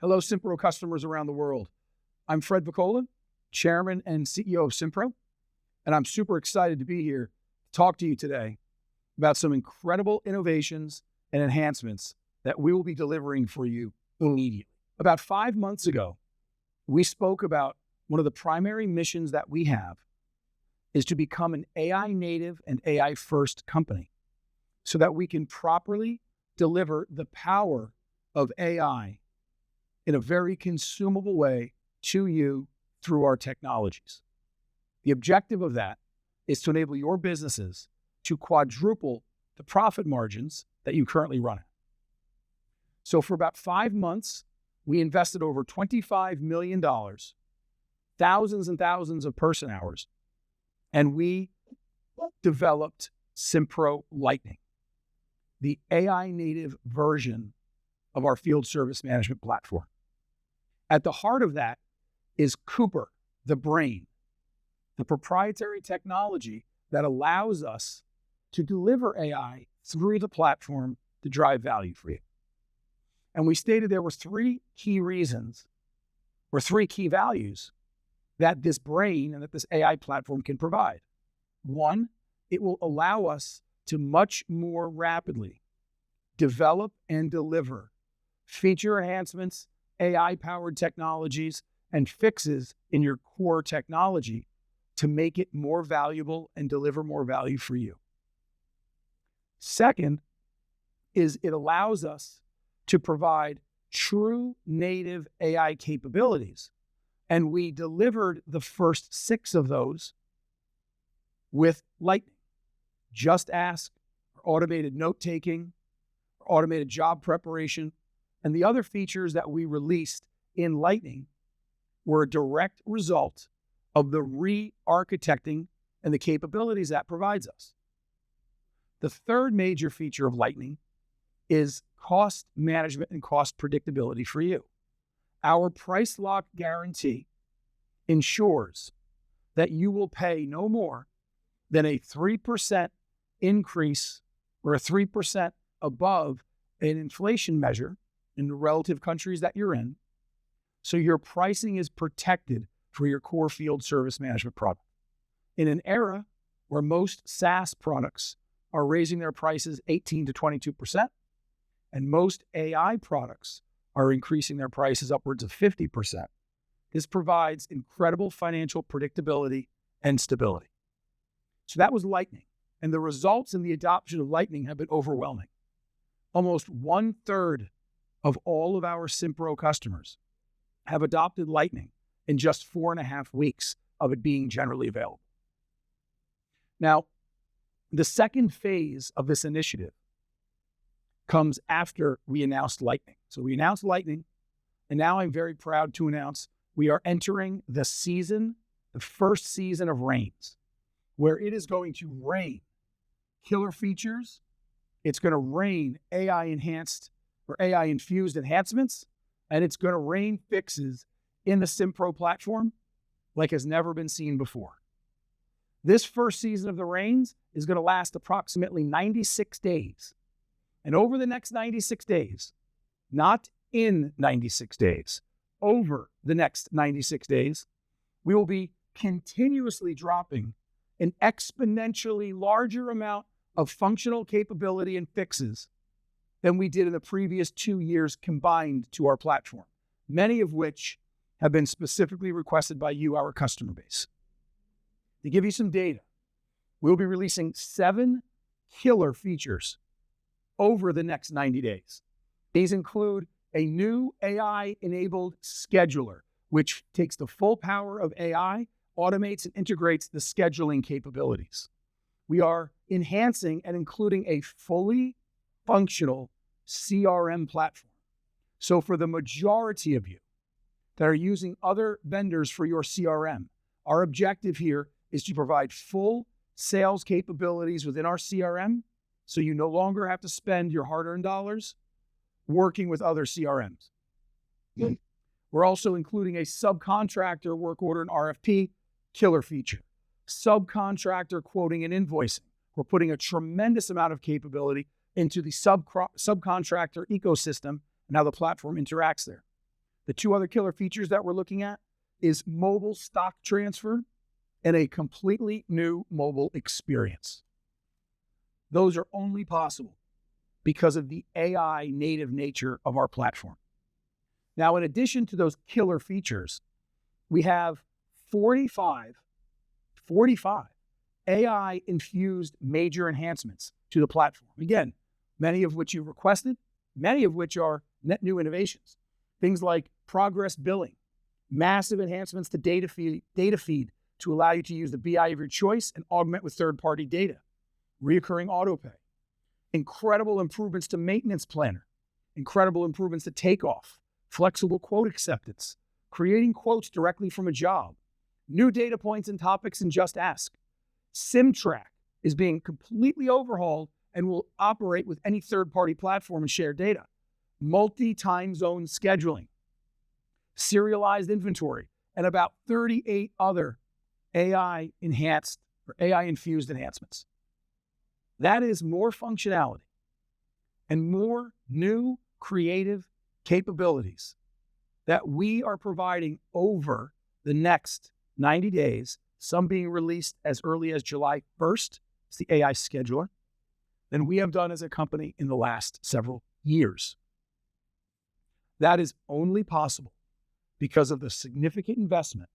Hello, Simpro customers around the world. I'm Fred Voccola, Chairman and CEO of Simpro, and I'm super excited to be here to talk to you today about some incredible innovations and enhancements that we will be delivering for you immediately. About 5 months ago, we spoke about one of the primary missions that we have is to become an AI native and AI first company so that we can properly deliver the power of AI in a very consumable way to you through our technologies. The objective of that is to enable your businesses to quadruple the profit margins that you currently run at. So for about 5 months, we invested over $25 million, thousands and thousands of person hours, and we developed Simpro Lightning, the AI native version of our field service management platform. At the heart of that is Cooper, the brain, the proprietary technology that allows us to deliver AI through the platform to drive value for you. And we stated there were 3 key reasons or 3 key values that this brain and that this AI platform can provide. 1, it will allow us to much more rapidly develop and deliver feature enhancements, AI-powered technologies, and fixes in your core technology to make it more valuable and deliver more value for you. Second is it allows us to provide true native AI capabilities. And we delivered the first 6 of those with Lightning. Just Ask, automated note-taking, automated job preparation, and the other features that we released in Lightning were a direct result of the re-architecting and the capabilities that provides us. The third major feature of Lightning is cost management and cost predictability for you. Our price lock guarantee ensures that you will pay no more than a 3% increase or a 3% above an inflation measure in the relative countries that you're in, so your pricing is protected for your core field service management product. In an era where most SaaS products are raising their prices 18 to 22%, and most AI products are increasing their prices upwards of 50%, this provides incredible financial predictability and stability. So that was Lightning, and the results in the adoption of Lightning have been overwhelming. Almost 1/3 of all of our Simpro customers have adopted Lightning in just 4.5 weeks of it being generally available. Now, the second phase of this initiative comes after we announced Lightning. So we announced Lightning, and now I'm very proud to announce we are entering the first season of Rains, where it is going to rain killer features. It's going to rain AI-enhanced or AI-infused enhancements, and it's going to rain fixes in the Simpro platform like has never been seen before. This first season of the Rains is going to last approximately 96 days. And over the next 96 days, not in 96 days, over the next 96 days, we will be continuously dropping an exponentially larger amount of functional capability and fixes than we did in the previous 2 years combined to our platform, many of which have been specifically requested by you, our customer base. To give you some data, we'll be releasing 7 killer features over the next 90 days. These include a new AI-enabled scheduler, which takes the full power of AI, automates and integrates the scheduling capabilities. We are enhancing and including a fully functional CRM platform. So for the majority of you that are using other vendors for your CRM, our objective here is to provide full sales capabilities within our CRM, so you no longer have to spend your hard-earned dollars working with other CRMs. We're also including a subcontractor work order and RFP killer feature, subcontractor quoting and invoicing. We're putting a tremendous amount of capability into the subcontractor ecosystem and how the platform interacts there. The two other killer features that we're looking at is mobile stock transfer and a completely new mobile experience. Those are only possible because of the AI native nature of our platform. Now, in addition to those killer features, we have 45 AI-infused major enhancements to the platform. Again, many of which you've requested, many of which are net new innovations. Things like progress billing, massive enhancements to data feed to allow you to use the BI of your choice and augment with third-party data, reoccurring autopay, incredible improvements to maintenance planner, incredible improvements to takeoff, flexible quote acceptance, creating quotes directly from a job, new data points and topics in Just Ask. SimTrack is being completely overhauled and will operate with any third-party platform and share data. Multi-time zone scheduling, serialized inventory, and about 38 other AI-enhanced or AI-infused enhancements. That is more functionality and more new creative capabilities that we are providing over the next 90 days, some being released as early as July 1st, it's the AI scheduler, than we have done as a company in the last several years. That is only possible because of the significant investment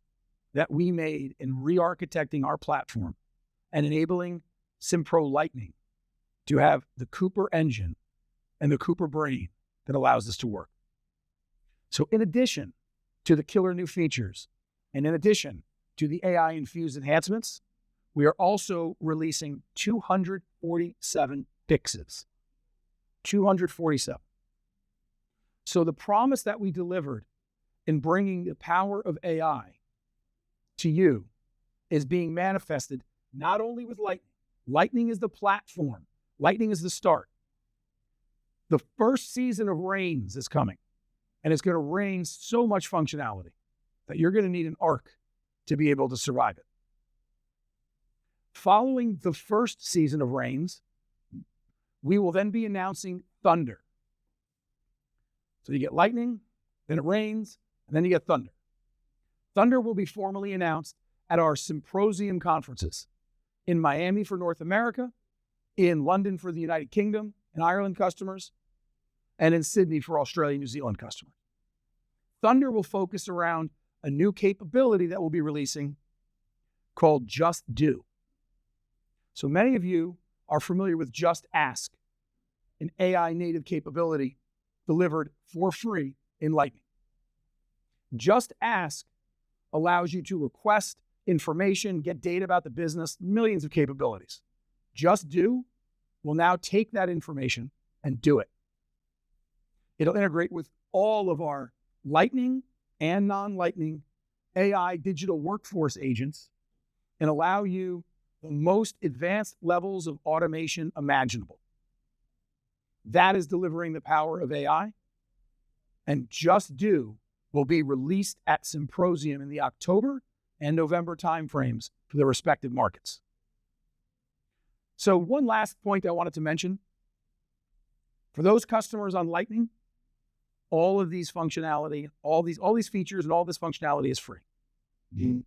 that we made in re-architecting our platform and enabling Simpro Lightning to have the Cooper engine and the Cooper brain that allows this to work. So in addition to the killer new features, and in addition to the AI-infused enhancements, we are also releasing 247 fixes. 247. So the promise that we delivered in bringing the power of AI to you is being manifested not only with Lightning. Lightning is the platform. Lightning is the start. The first season of Rains is coming, and it's going to rain so much functionality that you're going to need an ark to be able to survive it. Following the first season of Rains, we will then be announcing Thunder. So you get lightning, then it rains, and then you get thunder. Thunder will be formally announced at our Symposium conferences in Miami for North America, in London for the United Kingdom and Ireland customers, and in Sydney for Australia and New Zealand customers. Thunder will focus around a new capability that we'll be releasing called Just Do. So many of you are familiar with Just Ask, an AI native capability delivered for free in Lightning. Just Ask allows you to request information, get data about the business, millions of capabilities. Just Do will now take that information and do it. It'll integrate with all of our Lightning and non-Lightning AI digital workforce agents and allow you the most advanced levels of automation imaginable. That is delivering the power of AI. And Just Do will be released at Symposium in the October and November timeframes for the respective markets. So one last point I wanted to mention. For those customers on Lightning, all of these functionality, all these features and all this functionality is free. Mm-hmm.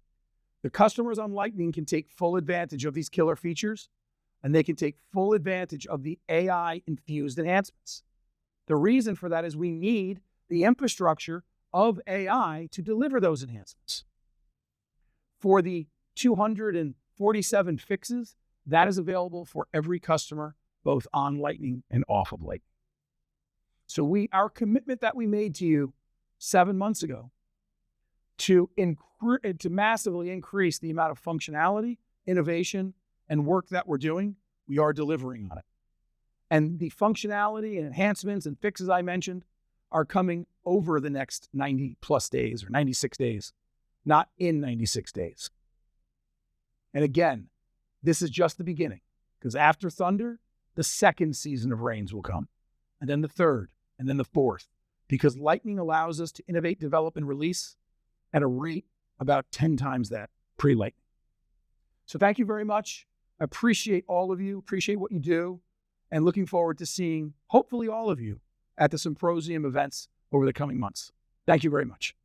The customers on Lightning can take full advantage of these killer features, and they can take full advantage of the AI-infused enhancements. The reason for that is we need the infrastructure of AI to deliver those enhancements. For the 247 fixes, that is available for every customer, both on Lightning and off of Lightning. So our commitment that we made to you 7 months ago to massively increase the amount of functionality, innovation, and work that we're doing, we are delivering on it. And the functionality and enhancements and fixes I mentioned are coming over the next 90 plus days or 96 days, not in 96 days. And again, this is just the beginning, because after Thunder, the second season of Rains will come, and then the third, and then the fourth, because Lightning allows us to innovate, develop, and release at a rate about 10 times that pre-Lightning. So thank you very much. I appreciate all of you, appreciate what you do, and looking forward to seeing hopefully all of you at the Symposium events over the coming months. Thank you very much.